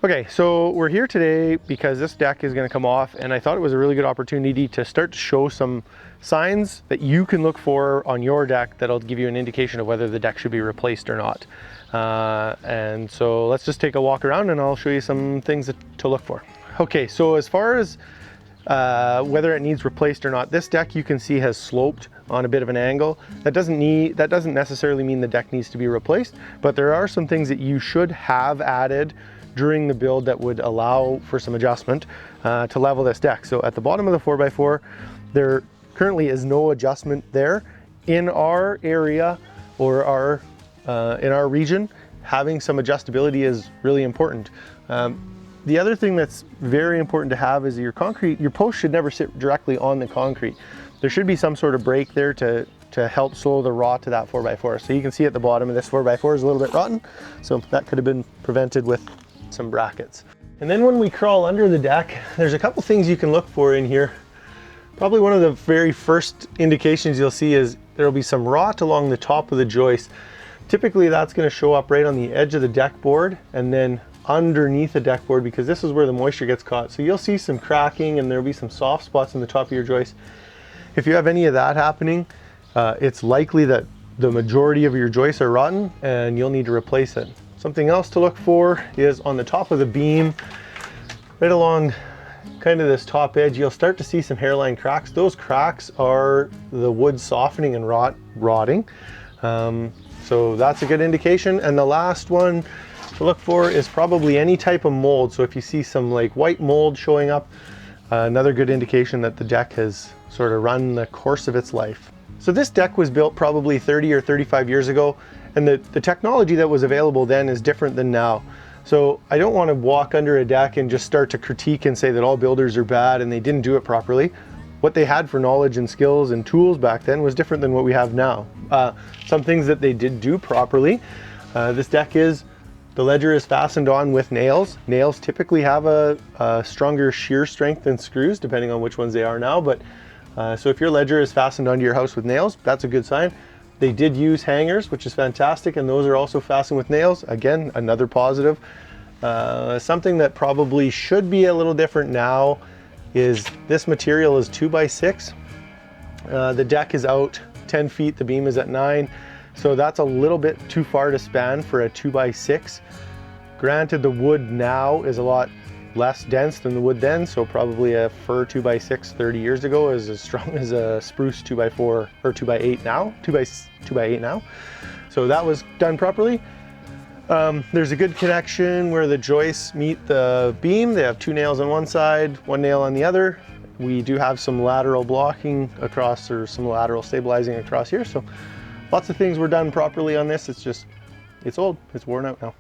Okay, so we're here today because this deck is going to come off, and I thought it was a really good opportunity to start to show some signs that you can look for on your deck that'll give you an indication of whether the deck should be replaced or not. And so let's just take a walk around and I'll show you some things to look for. Okay, so as far as whether it needs replaced or not, this deck you can see has sloped on a bit of an angle. That doesn't necessarily mean the deck needs to be replaced, but there are some things that you should have added during the build that would allow for some adjustment to level this deck. So at the bottom of the 4x4, there currently is no adjustment there. In our area or in our region, having some adjustability is really important. The other thing that's very important to have is your post should never sit directly on the concrete. There should be some sort of break there to help slow the rot to that 4x4. So you can see at the bottom of this 4x4 is a little bit rotten. So that could have been prevented with some brackets. And then when we crawl under the deck, there's a couple things you can look for in here. Probably one of the very first indications you'll see is there'll be some rot along the top of the joist. Typically that's going to show up right on the edge of the deck board and then underneath the deck board, because this is where the moisture gets caught. So you'll see some cracking and there'll be some soft spots in the top of your joist. If you have any of that happening, it's likely that the majority of your joists are rotten and you'll need to replace it. Something else to look for is on the top of the beam, right along kind of this top edge, you'll start to see some hairline cracks. Those cracks are the wood softening and rotting. So that's a good indication. And the last one to look for is probably any type of mold. So if you see some like white mold showing up, another good indication that the deck has sort of run the course of its life. So this deck was built probably 30 or 35 years ago, and the technology that was available then is different than now. So I don't want to walk under a deck and just start to critique and say that all builders are bad and they didn't do it properly. What they had for knowledge and skills and tools back then was different than what we have now. Some things that they did do properly, this deck the ledger is fastened on with nails. Nails typically have a stronger shear strength than screws, depending on which ones they are now. But so if your ledger is fastened onto your house with nails, that's a good sign. They did use hangers, which is fantastic, and those are also fastened with nails. Again, another positive. Something that probably should be a little different now is this material is 2x6. The deck is out 10 feet, the beam is at 9. So that's a little bit too far to span for a 2x6. Granted, the wood now is a lot less dense than the wood then, so probably a fir 2x6 30 years ago is as strong as a spruce 2x4 or 2x8 now, 2x8 now. So that was done properly. There's a good connection where the joists meet the beam. They have 2 nails on one side, 1 nail on the other. We do have some lateral blocking across, or some lateral stabilizing across here. So lots of things were done properly on this. It's old, it's worn out now.